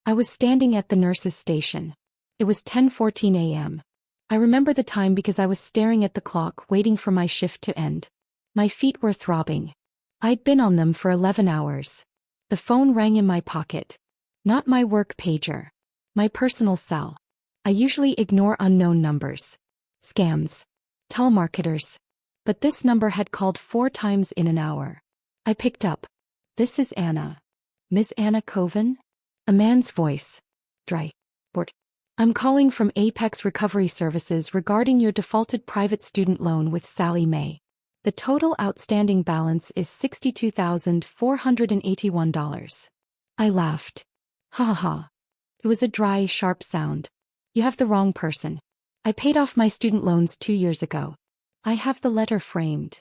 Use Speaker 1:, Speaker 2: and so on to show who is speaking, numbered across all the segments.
Speaker 1: I was standing at the nurse's station. It was 10:14 a.m. I remember the time because I was staring at the clock waiting for my shift to end. My feet were throbbing. I'd been on them for 11 hours. The phone rang in my pocket. Not my work pager. My personal cell. I usually ignore unknown numbers. Scams. Telemarketers. But this number had called 4 times in an hour. I picked up. "This is Anna. Ms. Anna Coven?" A man's voice. Dry. Bored. "I'm calling from Apex Recovery Services regarding your defaulted private student loan with Sally Mae. The total outstanding balance is $62,481. I laughed. Ha ha ha. It was a dry, sharp sound. "You have the wrong person. I paid off my student loans 2 years ago. I have the letter framed."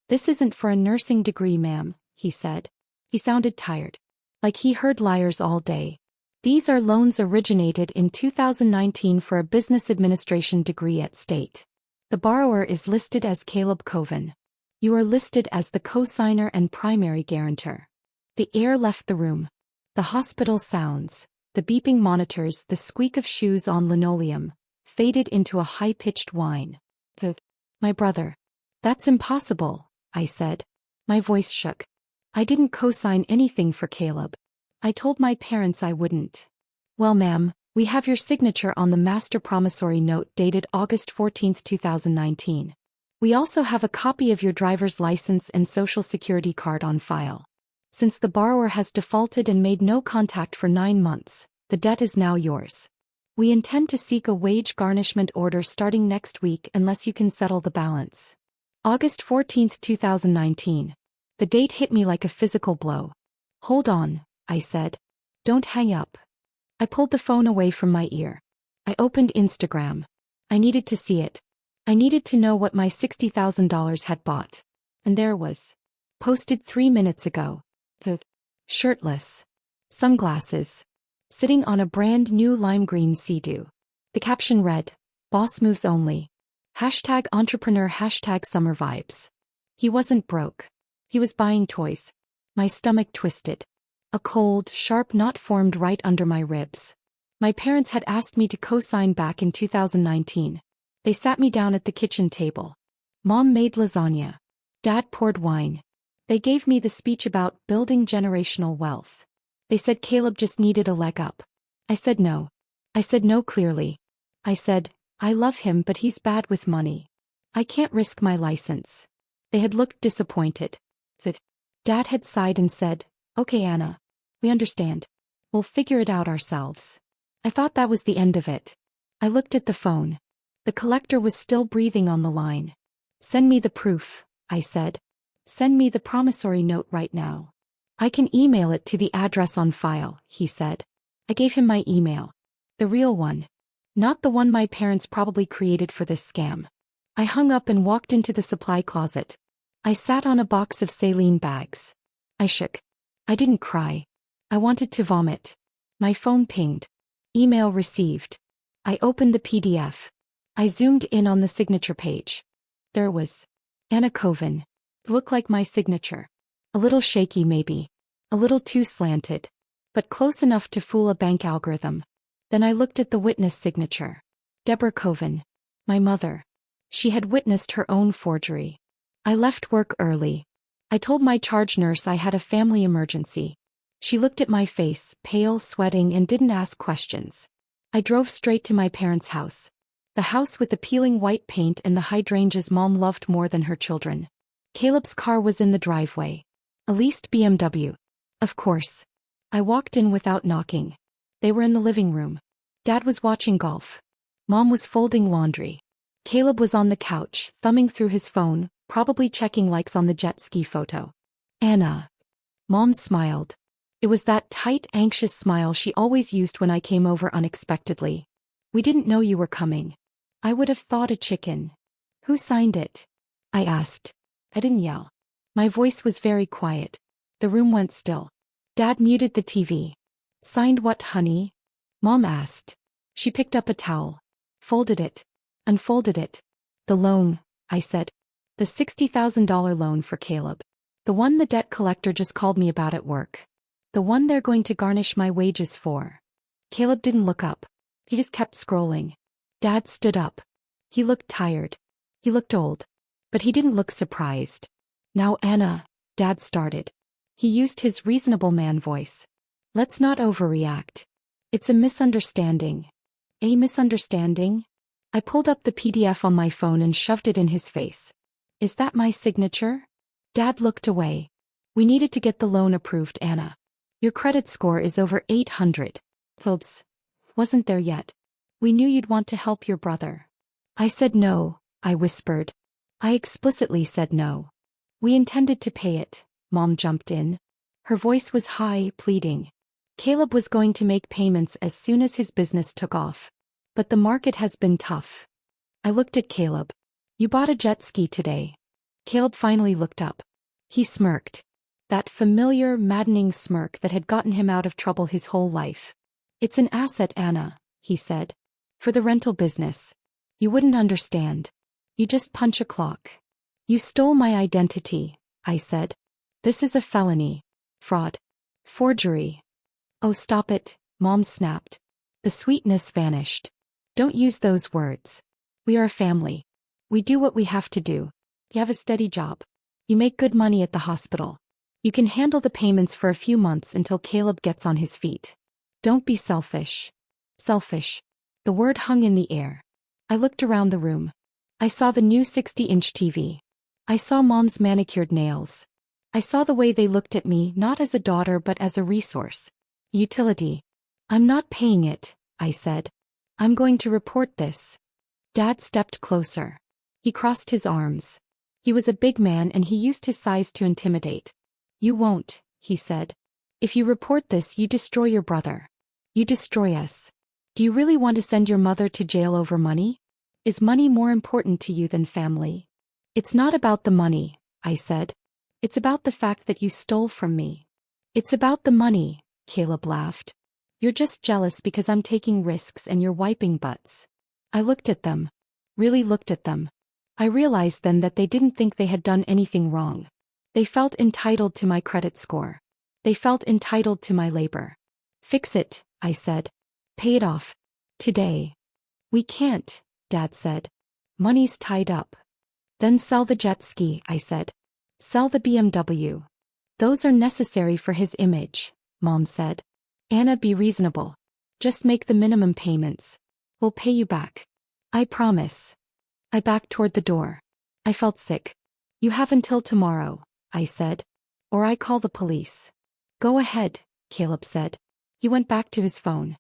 Speaker 1: "This isn't for a nursing degree, ma'am," he said. He sounded tired. Like he heard liars all day. "These are loans originated in 2019 for a business administration degree at State. The borrower is listed as Caleb Coven. You are listed as the co-signer and primary guarantor." The air left the room. The hospital sounds, the beeping monitors, the squeak of shoes on linoleum, faded into a high-pitched whine. "My brother." "That's impossible," I said. My voice shook. "I didn't co-sign anything for Caleb. I told my parents I wouldn't." "Well, ma'am, we have your signature on the master promissory note dated August 14, 2019. We also have a copy of your driver's license and social security card on file. Since the borrower has defaulted and made no contact for 9 months, the debt is now yours. We intend to seek a wage garnishment order starting next week unless you can settle the balance." August 14, 2019. The date hit me like a physical blow. "Hold on," I said. "Don't hang up." I pulled the phone away from my ear. I opened Instagram. I needed to see it. I needed to know what my $60,000 had bought. And there it was. Posted 3 minutes ago. Shirtless. Sunglasses. Sitting on a brand new lime green Sea-Doo. The caption read, "Boss moves only. Hashtag entrepreneur hashtag summer vibes." He wasn't broke. He was buying toys. My stomach twisted. A cold, sharp knot formed right under my ribs. My parents had asked me to co-sign back in 2019. They sat me down at the kitchen table. Mom made lasagna. Dad poured wine. They gave me the speech about building generational wealth. They said Caleb just needed a leg up. I said no. I said no clearly. I said, "I love him but he's bad with money. I can't risk my license." They had looked disappointed. Dad had sighed and said, "Okay, Anna. We understand. We'll figure it out ourselves." I thought that was the end of it. I looked at the phone. The collector was still breathing on the line. "Send me the proof," I said. "Send me the promissory note right now." "I can email it to the address on file," he said. I gave him my email. The real one. Not the one my parents probably created for this scam. I hung up and walked into the supply closet. I sat on a box of saline bags. I shook. I didn't cry. I wanted to vomit. My phone pinged. Email received. I opened the PDF. I zoomed in on the signature page. There it was. Anna Coven. It looked like my signature. A little shaky maybe. A little too slanted. But close enough to fool a bank algorithm. Then I looked at the witness signature. Deborah Coven. My mother. She had witnessed her own forgery. I left work early. I told my charge nurse I had a family emergency. She looked at my face, pale, sweating, and didn't ask questions. I drove straight to my parents' house. The house with the peeling white paint and the hydrangeas Mom loved more than her children. Caleb's car was in the driveway. A leased BMW. Of course. I walked in without knocking. They were in the living room. Dad was watching golf. Mom was folding laundry. Caleb was on the couch, thumbing through his phone, probably checking likes on the jet ski photo. "Anna." Mom smiled. It was that tight, anxious smile she always used when I came over unexpectedly. "We didn't know you were coming. I would have thought a chicken." "Who signed it?" I asked. I didn't yell. My voice was very quiet. The room went still. Dad muted the TV. "Signed what, honey?" Mom asked. She picked up a towel. Folded it. Unfolded it. "The loan," I said. "The $60,000 loan for Caleb. The one the debt collector just called me about at work. The one they're going to garnish my wages for." Caleb didn't look up. He just kept scrolling. Dad stood up. He looked tired. He looked old. But he didn't look surprised. Now Anna, Dad started. He used his reasonable man voice. Let's not overreact. It's a misunderstanding. A misunderstanding? I pulled up the PDF on my phone and shoved it in his face. Is that my signature? Dad looked away. We needed to get the loan approved, Anna. Your credit score is over 800. Oops. Wasn't there yet. We knew you'd want to help your brother. I said no, I whispered. I explicitly said no. We intended to pay it, Mom jumped in. Her voice was high, pleading. Caleb was going to make payments as soon as his business took off. But the market has been tough. I looked at Caleb. You bought a jet ski today. Caleb finally looked up. He smirked. That familiar, maddening smirk that had gotten him out of trouble his whole life. It's an asset, Anna, he said. For the rental business. You wouldn't understand. You just punch a clock. You stole my identity, I said. This is a felony. Fraud. Forgery. Oh, stop it, Mom snapped. The sweetness vanished. Don't use those words. We are a family. We do what we have to do. You have a steady job. You make good money at the hospital. You can handle the payments for a few months until Caleb gets on his feet. Don't be selfish. Selfish. The word hung in the air. I looked around the room. I saw the new 60-inch TV. I saw Mom's manicured nails. I saw the way they looked at me not as a daughter but as a resource. Utility. I'm not paying it, I said. I'm going to report this. Dad stepped closer. He crossed his arms. He was a big man and he used his size to intimidate. You won't, he said. If you report this, you destroy your brother. You destroy us. Do you really want to send your mother to jail over money? Is money more important to you than family? It's not about the money, I said. It's about the fact that you stole from me. It's about the money, Caleb laughed. You're just jealous because I'm taking risks and you're wiping butts. I looked at them. Really looked at them. I realized then that they didn't think they had done anything wrong. They felt entitled to my credit score. They felt entitled to my labor. Fix it, I said. Pay it off. Today. We can't, Dad said. Money's tied up. Then sell the jet ski, I said. Sell the BMW. Those are necessary for his image, Mom said. Anna, be reasonable. Just make the minimum payments. We'll pay you back. I promise. I backed toward the door. I felt sick. You have until tomorrow, I said. Or I call the police. Go ahead, Caleb said. He went back to his phone.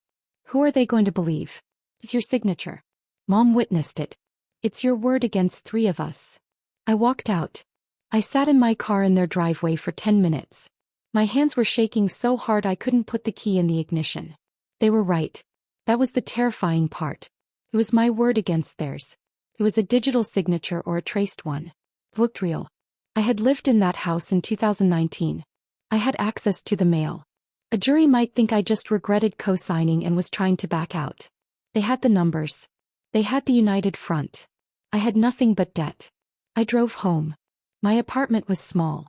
Speaker 1: Who are they going to believe? It's your signature. Mom witnessed it. It's your word against 3 of us. I walked out. I sat in my car in their driveway for 10 minutes. My hands were shaking so hard I couldn't put the key in the ignition. They were right. That was the terrifying part. It was my word against theirs. It was a digital signature or a traced one. It looked real. I had lived in that house in 2019. I had access to the mail. A jury might think I just regretted co-signing and was trying to back out. They had the numbers. They had the united front. I had nothing but debt. I drove home. My apartment was small.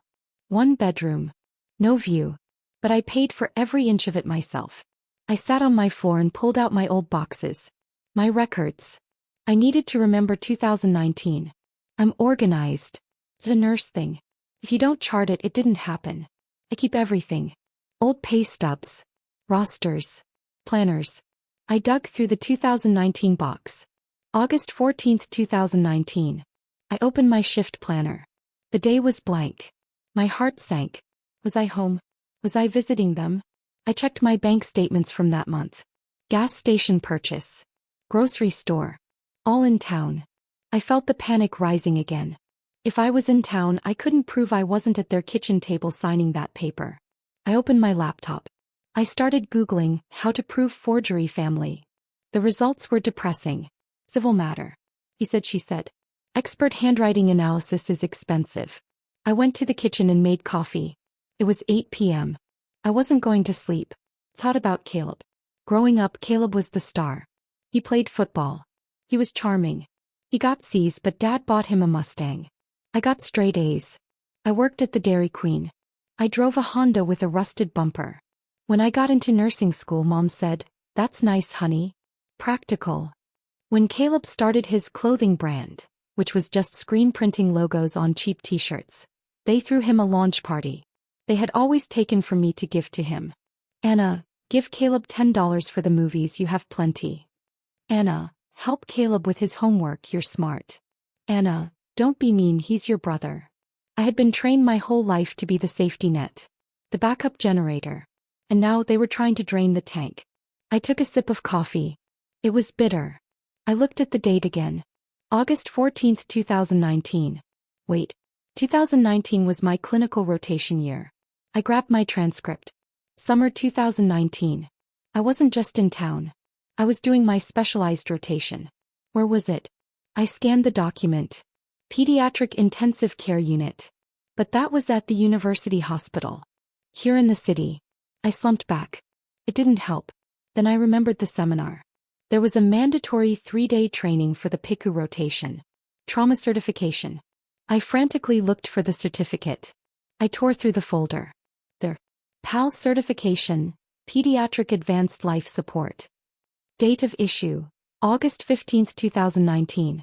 Speaker 1: 1 bedroom. No view. But I paid for every inch of it myself. I sat on my floor and pulled out my old boxes. My records. I needed to remember 2019. I'm organized. It's a nurse thing. If you don't chart it, it didn't happen. I keep everything. Old pay stubs. Rosters. Planners. I dug through the 2019 box. August 14, 2019. I opened my shift planner. The day was blank. My heart sank. Was I home? Was I visiting them? I checked my bank statements from that month. Gas station purchase. Grocery store. All in town. I felt the panic rising again. If I was in town, I couldn't prove I wasn't at their kitchen table signing that paper. I opened my laptop. I started Googling how to prove forgery family. The results were depressing. Civil matter. He said, she said. Expert handwriting analysis is expensive. I went to the kitchen and made coffee. It was 8 p.m. I wasn't going to sleep. Thought about Caleb. Growing up, Caleb was the star. He played football. He was charming. He got C's, but Dad bought him a Mustang. I got straight A's. I worked at the Dairy Queen. I drove a Honda with a rusted bumper. When I got into nursing school, Mom said, That's nice, honey. Practical. When Caleb started his clothing brand, which was just screen printing logos on cheap t-shirts, they threw him a launch party. They had always taken from me to give to him. Anna, give Caleb $10 for the movies, you have plenty. Anna, help Caleb with his homework, you're smart. Anna, don't be mean, he's your brother. I had been trained my whole life to be the safety net, the backup generator. And now they were trying to drain the tank. I took a sip of coffee. It was bitter. I looked at the date again. August 14, 2019. Wait, 2019 was my clinical rotation year. I grabbed my transcript. Summer 2019. I wasn't just in town. I was doing my specialized rotation. Where was it? I scanned the document. Pediatric Intensive Care Unit. But that was at the University Hospital. Here in the city. I slumped back. It didn't help. Then I remembered the seminar. There was a mandatory 3-day training for the PICU rotation. Trauma certification. I frantically looked for the certificate. I tore through the folder. There. PALS certification, Pediatric Advanced Life Support. Date of issue, August 15, 2019.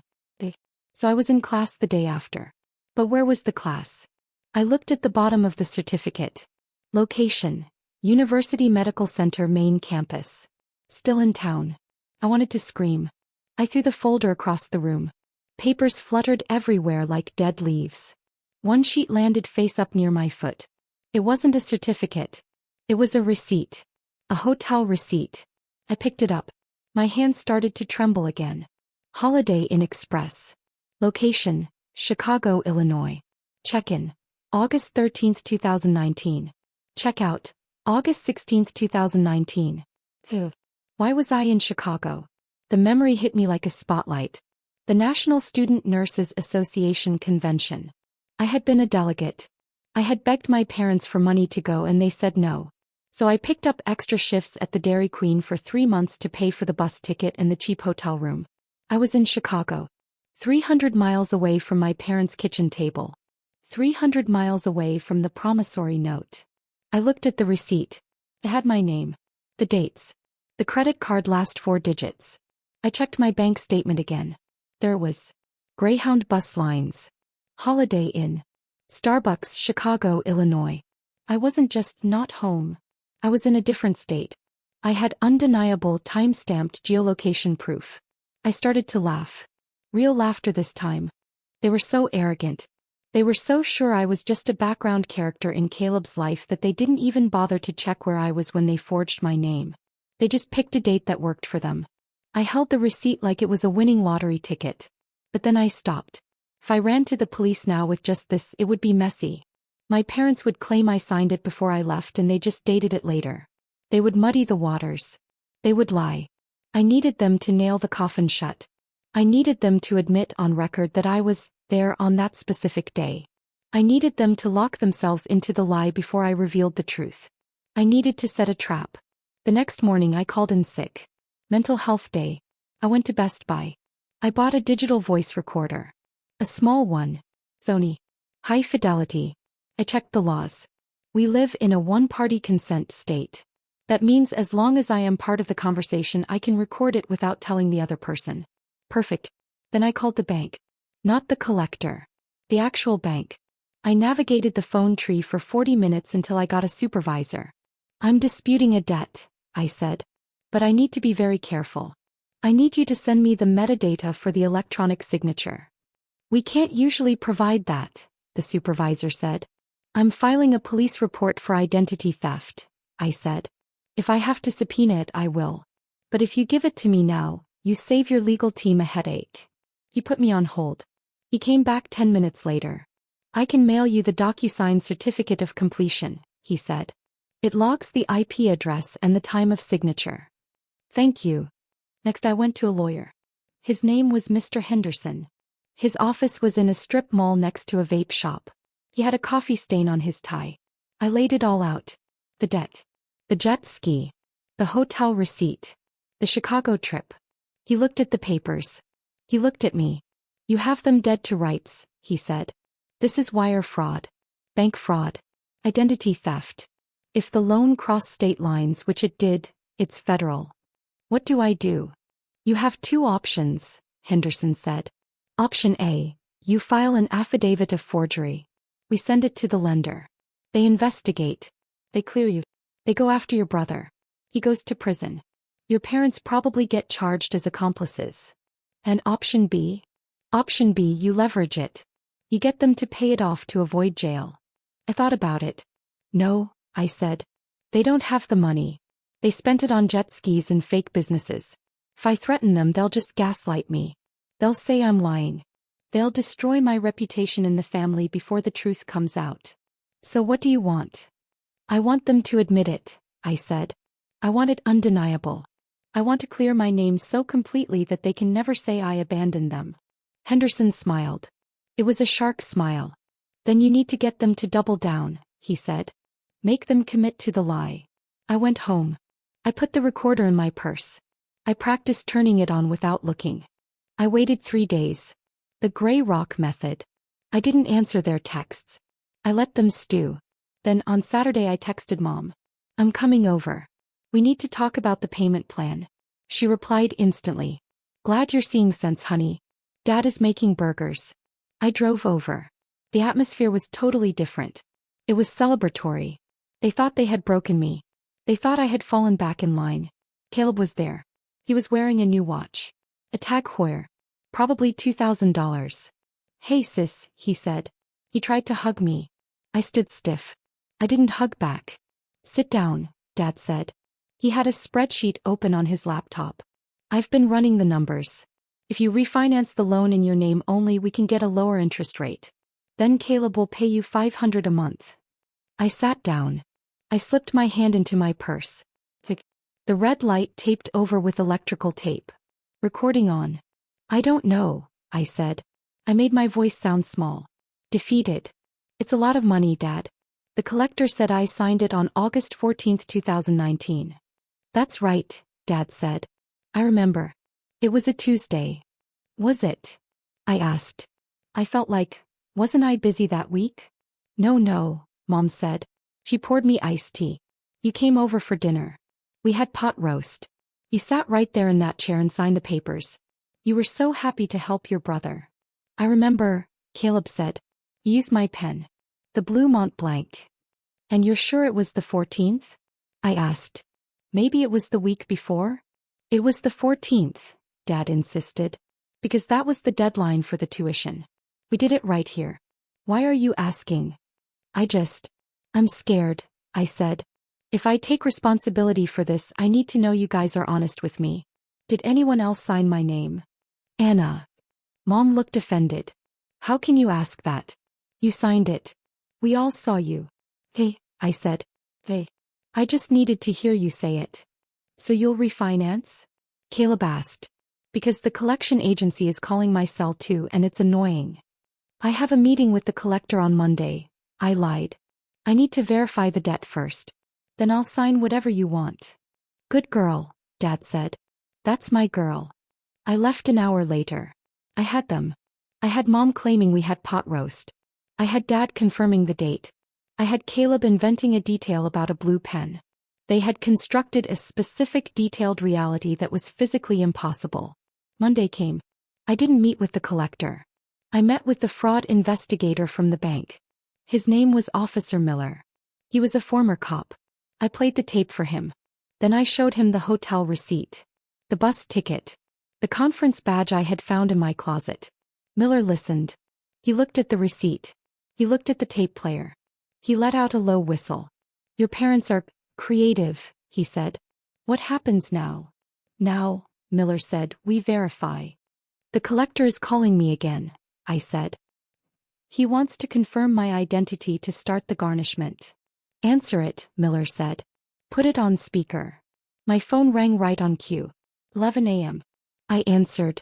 Speaker 1: So I was in class the day after. But where was the class? I looked at the bottom of the certificate. Location, University Medical Center main campus. Still in town. I wanted to scream. I threw the folder across the room. Papers fluttered everywhere like dead leaves. One sheet landed face up near my foot. It wasn't a certificate. It was a receipt. A hotel receipt. I picked it up. My hands started to tremble again. Holiday Inn Express. Location, Chicago, Illinois. Check-in, August 13, 2019. Check-out, August 16, 2019. Why was I in Chicago? The memory hit me like a spotlight. The National Student Nurses Association convention. I had been a delegate. I had begged my parents for money to go and they said no. So I picked up extra shifts at the Dairy Queen for 3 months to pay for the bus ticket and the cheap hotel room. I was in Chicago. 300 miles away from my parents' kitchen table. 300 miles away from the promissory note. I looked at the receipt. It had my name. The dates. The credit card last 4 digits. I checked my bank statement again. There it was. Greyhound Bus Lines. Holiday Inn. Starbucks, Chicago, Illinois. I wasn't just not home. I was in a different state. I had undeniable time-stamped geolocation proof. I started to laugh. Real laughter this time. They were so arrogant. They were so sure I was just a background character in Caleb's life that they didn't even bother to check where I was when they forged my name. They just picked a date that worked for them. I held the receipt like it was a winning lottery ticket. But then I stopped. If I ran to the police now with just this, it would be messy. My parents would claim I signed it before I left and they just dated it later. They would muddy the waters. They would lie. I needed them to nail the coffin shut. I needed them to admit on record that I was there on that specific day. I needed them to lock themselves into the lie before I revealed the truth. I needed to set a trap. The next morning I called in sick. Mental health day. I went to Best Buy. I bought a digital voice recorder. A small one. Sony. High fidelity. I checked the laws. We live in a one-party consent state. That means as long as I am part of the conversation I can record it without telling the other person. Perfect. Then I called the bank. Not the collector. The actual bank. I navigated the phone tree for 40 minutes until I got a supervisor. I'm disputing a debt, I said. But I need to be very careful. I need you to send me the metadata for the electronic signature. We can't usually provide that, the supervisor said. I'm filing a police report for identity theft, I said. If I have to subpoena it, I will. But if you give it to me now, you save your legal team a headache. He put me on hold. He came back 10 minutes later. I can mail you the DocuSign certificate of completion, he said. It logs the IP address and the time of signature. Thank you. Next I went to a lawyer. His name was Mr. Henderson. His office was in a strip mall next to a vape shop. He had a coffee stain on his tie. I laid it all out. The debt. The jet ski. The hotel receipt. The Chicago trip. He looked at the papers. He looked at me. You have them dead to rights, he said. This is wire fraud. Bank fraud. Identity theft. If the loan crossed state lines, which it did, it's federal. What do I do? You have two options, Henderson said. Option A, you file an affidavit of forgery. We send it to the lender. They investigate. They clear you. They go after your brother. He goes to prison. Your parents probably get charged as accomplices. And option B? Option B, you leverage it. You get them to pay it off to avoid jail. I thought about it. No, I said. They don't have the money. They spent it on jet skis and fake businesses. If I threaten them, they'll just gaslight me. They'll say I'm lying. They'll destroy my reputation in the family before the truth comes out. So what do you want? I want them to admit it, I said. I want it undeniable. I want to clear my name so completely that they can never say I abandoned them. Henderson smiled. It was a shark smile. Then you need to get them to double down, he said. Make them commit to the lie. I went home. I put the recorder in my purse. I practiced turning it on without looking. I waited 3 days. The gray rock method. I didn't answer their texts. I let them stew. Then on Saturday I texted Mom. I'm coming over. We need to talk about the payment plan. She replied instantly. Glad you're seeing sense, honey. Dad is making burgers. I drove over. The atmosphere was totally different. It was celebratory. They thought they had broken me. They thought I had fallen back in line. Caleb was there. He was wearing a new watch. A Tag Heuer. Probably $2,000. Hey sis, he said. He tried to hug me. I stood stiff. I didn't hug back. Sit down, Dad said. He had a spreadsheet open on his laptop. I've been running the numbers. If you refinance the loan in your name only, we can get a lower interest rate. Then Caleb will pay you $500 a month. I sat down. I slipped my hand into my purse. The red light taped over with electrical tape. Recording on. I don't know, I said. I made my voice sound small. Defeated. It's a lot of money, Dad. The collector said I signed it on August 14, 2019. That's right, Dad said. I remember. It was a Tuesday. Was it? I asked. I felt like, wasn't I busy that week? No, Mom said. She poured me iced tea. You came over for dinner. We had pot roast. You sat right there in that chair and signed the papers. You were so happy to help your brother. I remember, Caleb said. You used my pen. The blue Mont Blanc. And you're sure it was the 14th? I asked. Maybe it was the week before? It was the 14th, Dad insisted. Because that was the deadline for the tuition. We did it right here. Why are you asking? I'm scared, I said. If I take responsibility for this, I need to know you guys are honest with me. Did anyone else sign my name? Anna. Mom looked offended. How can you ask that? You signed it. We all saw you. Hey, I said. Hey. I just needed to hear you say it. So you'll refinance? Caleb asked. Because the collection agency is calling my cell too, and it's annoying. I have a meeting with the collector on Monday. I lied. I need to verify the debt first. Then I'll sign whatever you want. Good girl, Dad said. That's my girl. I left an hour later. I had them. I had Mom claiming we had pot roast. I had Dad confirming the date. I had Caleb inventing a detail about a blue pen. They had constructed a specific detailed reality that was physically impossible. Monday came. I didn't meet with the collector. I met with the fraud investigator from the bank. His name was Officer Miller. He was a former cop. I played the tape for him. Then I showed him the hotel receipt, the bus ticket, the conference badge I had found in my closet. Miller listened. He looked at the receipt. He looked at the tape player. He let out a low whistle. Your parents are creative, he said. What happens now? Now, Miller said, we verify. The collector is calling me again, I said. He wants to confirm my identity to start the garnishment. Answer it, Miller said. Put it on speaker. My phone rang right on cue. 11 a.m. I answered.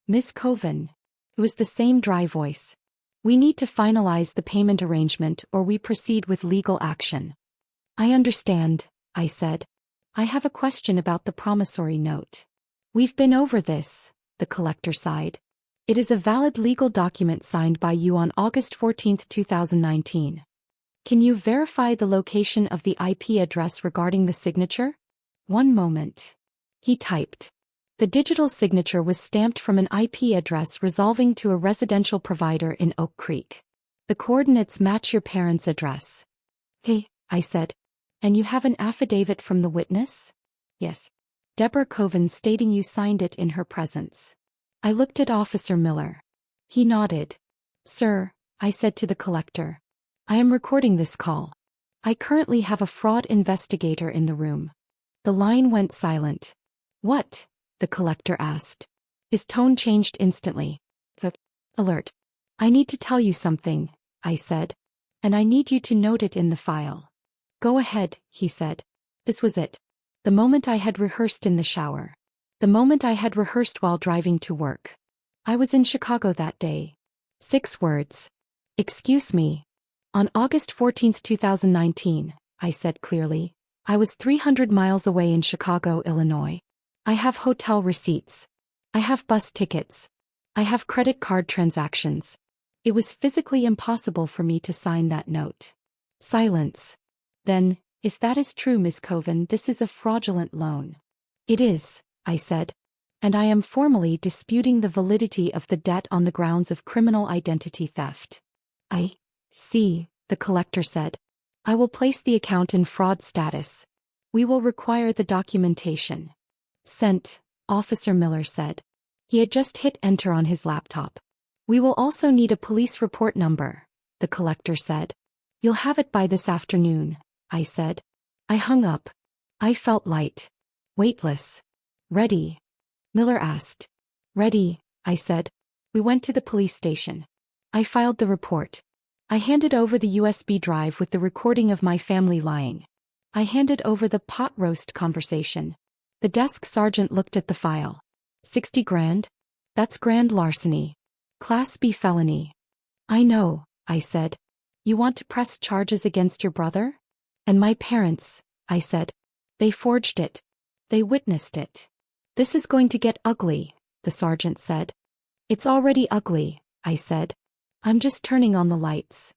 Speaker 1: Miss Coven. It was the same dry voice. We need to finalize the payment arrangement or we proceed with legal action. I understand, I said. I have a question about the promissory note. We've been over this, the collector sighed. It is a valid legal document signed by you on August 14, 2019. Can you verify the location of the IP address regarding the signature? One moment. He typed. The digital signature was stamped from an IP address resolving to a residential provider in Oak Creek. The coordinates match your parents' address. Hey, I said. And you have an affidavit from the witness? Yes. Deborah Coven stating you signed it in her presence. I looked at Officer Miller. He nodded. Sir, I said to the collector. I am recording this call. I currently have a fraud investigator in the room. The line went silent. What? The collector asked. His tone changed instantly. Alert. I need to tell you something, I said. And I need you to note it in the file. Go ahead, he said. This was it. The moment I had rehearsed in the shower. The moment I had rehearsed while driving to work. I was in Chicago that day. 6 words. Excuse me. On August 14, 2019, I said clearly, I was 300 miles away in Chicago, Illinois. I have hotel receipts. I have bus tickets. I have credit card transactions. It was physically impossible for me to sign that note. Silence. Then, if that is true, Ms. Coven, this is a fraudulent loan. It is, I said. And I am formally disputing the validity of the debt on the grounds of criminal identity theft. I see, the collector said. I will place the account in fraud status. We will require the documentation. Sent, Officer Miller said. He had just hit enter on his laptop. We will also need a police report number, the collector said. You'll have it by this afternoon, I said. I hung up. I felt light. Weightless. Ready? Miller asked. Ready, I said. We went to the police station. I filed the report. I handed over the USB drive with the recording of my family lying. I handed over the pot roast conversation. The desk sergeant looked at the file. 60 grand? That's grand larceny. Class B felony. I know, I said. You want to press charges against your brother? And my parents, I said. They forged it. They witnessed it. This is going to get ugly, the sergeant said. It's already ugly, I said. I'm just turning on the lights.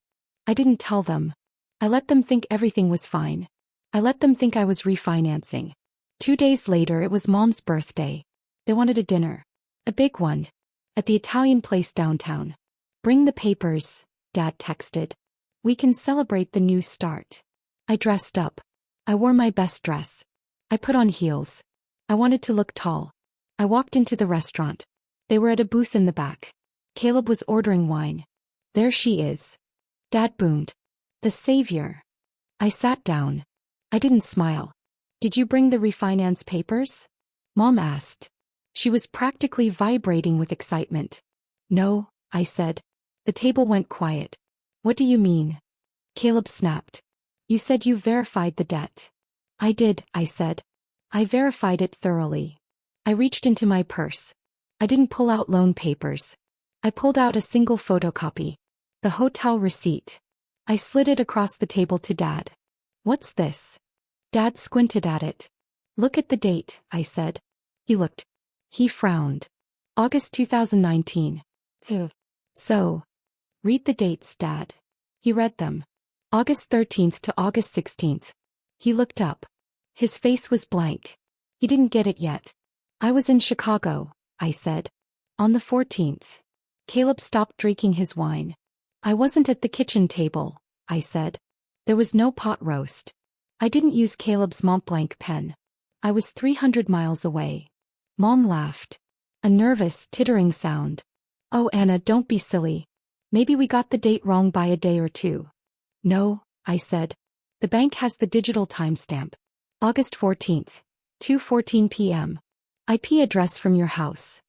Speaker 1: I didn't tell them. I let them think everything was fine. I let them think I was refinancing. 2 days later it was Mom's birthday. They wanted a dinner. A big one. At the Italian place downtown. Bring the papers, Dad texted. We can celebrate the new start. I dressed up. I wore my best dress. I put on heels. I wanted to look tall. I walked into the restaurant. They were at a booth in the back. Caleb was ordering wine. There she is. Dad boomed. The savior. I sat down. I didn't smile. Did you bring the refinance papers? Mom asked. She was practically vibrating with excitement. No, I said. The table went quiet. What do you mean? Caleb snapped. You said you verified the debt. I did, I said. I verified it thoroughly. I reached into my purse. I didn't pull out loan papers. I pulled out a single photocopy. The hotel receipt. I slid it across the table to Dad. What's this? Dad squinted at it. Look at the date, I said. He looked. He frowned. August 2019. So. Read the dates, Dad. He read them. August 13th to August 16th. He looked up. His face was blank. He didn't get it yet. I was in Chicago, I said. On the 14th. Caleb stopped drinking his wine. I wasn't at the kitchen table, I said. There was no pot roast. I didn't use Caleb's Mont Blanc pen. I was 300 miles away. Mom laughed. A nervous, tittering sound. Oh, Anna, don't be silly. Maybe we got the date wrong by a day or two. No, I said. The bank has the digital timestamp. August 14th, 2:14 p.m. IP address from your house.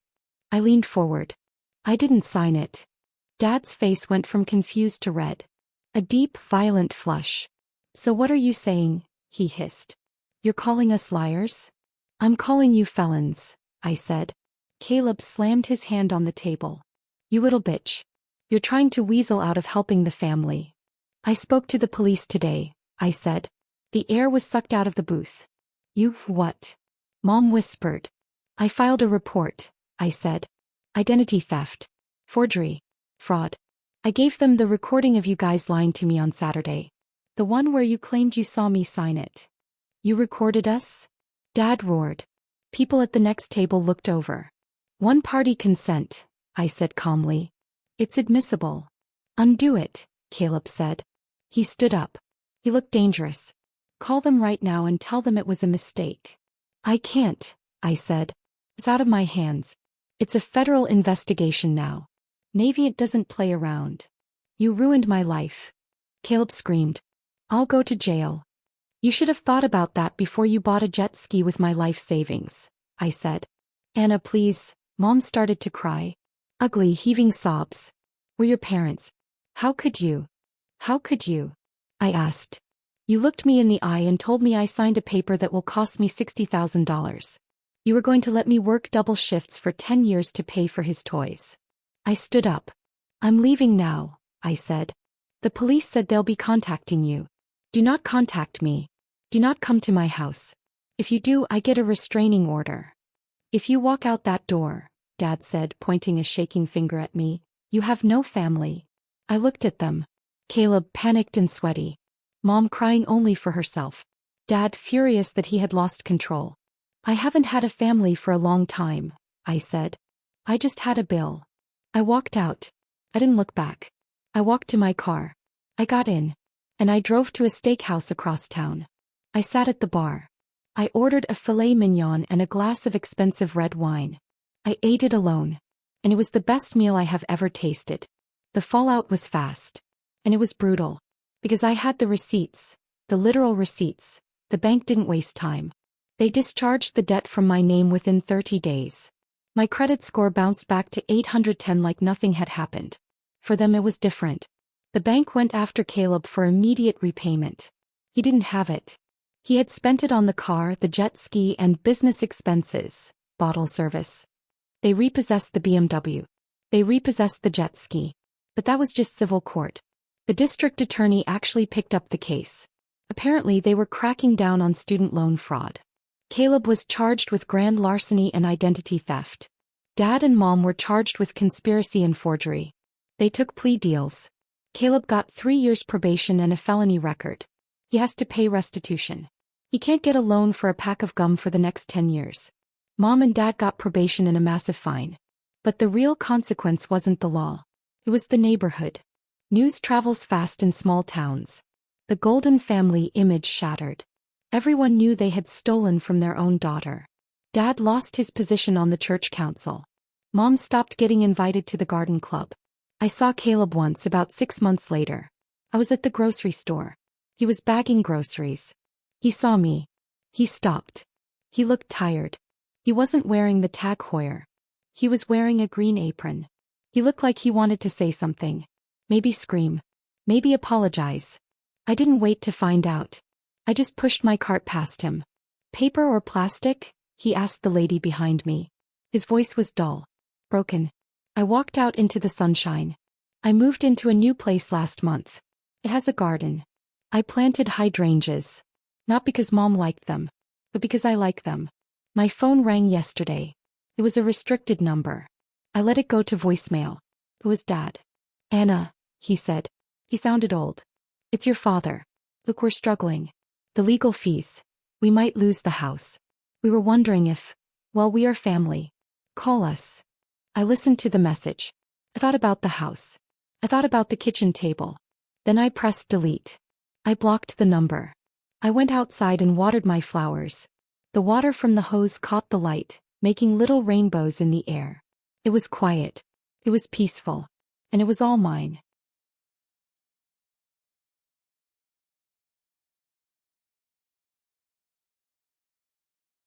Speaker 1: I leaned forward. I didn't sign it. Dad's face went from confused to red. A deep, violent flush. So what are you saying? He hissed. You're calling us liars? I'm calling you felons, I said. Caleb slammed his hand on the table. You little bitch. You're trying to weasel out of helping the family. I spoke to the police today, I said. The air was sucked out of the booth. You what? Mom whispered. I filed a report, I said. Identity theft. Forgery. Fraud. I gave them the recording of you guys lying to me on Saturday. The one where you claimed you saw me sign it. You recorded us? Dad roared. People at the next table looked over. One party consent, I said calmly. It's admissible. Undo it, Caleb said. He stood up. He looked dangerous. Call them right now and tell them it was a mistake. I can't, I said. It's out of my hands. It's a federal investigation now. Navy, it doesn't play around. You ruined my life. Caleb screamed. I'll go to jail. You should have thought about that before you bought a jet ski with my life savings, I said. Anna, please. Mom started to cry. Ugly, heaving sobs. We're your parents. How could you? How could you? I asked. You looked me in the eye and told me I signed a paper that will cost me $60,000. You were going to let me work double shifts for 10 years to pay for his toys. I stood up. I'm leaving now, I said. The police said they'll be contacting you. Do not contact me. Do not come to my house. If you do, I get a restraining order. If you walk out that door, Dad said, pointing a shaking finger at me, you have no family. I looked at them. Caleb panicked and sweaty. Mom crying only for herself. Dad furious that he had lost control. I haven't had a family for a long time, I said. I just had a bill. I walked out. I didn't look back. I walked to my car. I got in. And I drove to a steakhouse across town. I sat at the bar. I ordered a filet mignon and a glass of expensive red wine. I ate it alone. And it was the best meal I have ever tasted. The fallout was fast. And it was brutal. Because I had the receipts. The literal receipts. The bank didn't waste time. They discharged the debt from my name within 30 days. My credit score bounced back to 810 like nothing had happened. For them it was different. The bank went after Caleb for immediate repayment. He didn't have it. He had spent it on the car, the jet ski, and business expenses, bottle service. They repossessed the BMW. They repossessed the jet ski. But that was just civil court. The district attorney actually picked up the case. Apparently they were cracking down on student loan fraud. Caleb was charged with grand larceny and identity theft. Dad and Mom were charged with conspiracy and forgery. They took plea deals. Caleb got 3 years probation and a felony record. He has to pay restitution. He can't get a loan for a pack of gum for the next 10 years. Mom and Dad got probation and a massive fine. But the real consequence wasn't the law. It was the neighborhood. News travels fast in small towns. The Golden family image shattered. Everyone knew they had stolen from their own daughter. Dad lost his position on the church council. Mom stopped getting invited to the garden club. I saw Caleb once about 6 months later. I was at the grocery store. He was bagging groceries. He saw me. He stopped. He looked tired. He wasn't wearing the Tag Heuer. He was wearing a green apron. He looked like he wanted to say something. Maybe scream. Maybe apologize. I didn't wait to find out. I just pushed my cart past him. Paper or plastic? He asked the lady behind me. His voice was dull. Broken. I walked out into the sunshine. I moved into a new place last month. It has a garden. I planted hydrangeas. Not because Mom liked them, but because I like them. My phone rang yesterday. It was a restricted number. I let it go to voicemail. It was Dad. Anna, he said. He sounded old. It's your father. Look, we're struggling. The legal fees. We might lose the house. We were wondering if, well, we are family. Call us. I listened to the message. I thought about the house. I thought about the kitchen table. Then I pressed delete. I blocked the number. I went outside and watered my flowers. The water from the hose caught the light, making little rainbows in the air. It was quiet. It was peaceful. And it was all mine.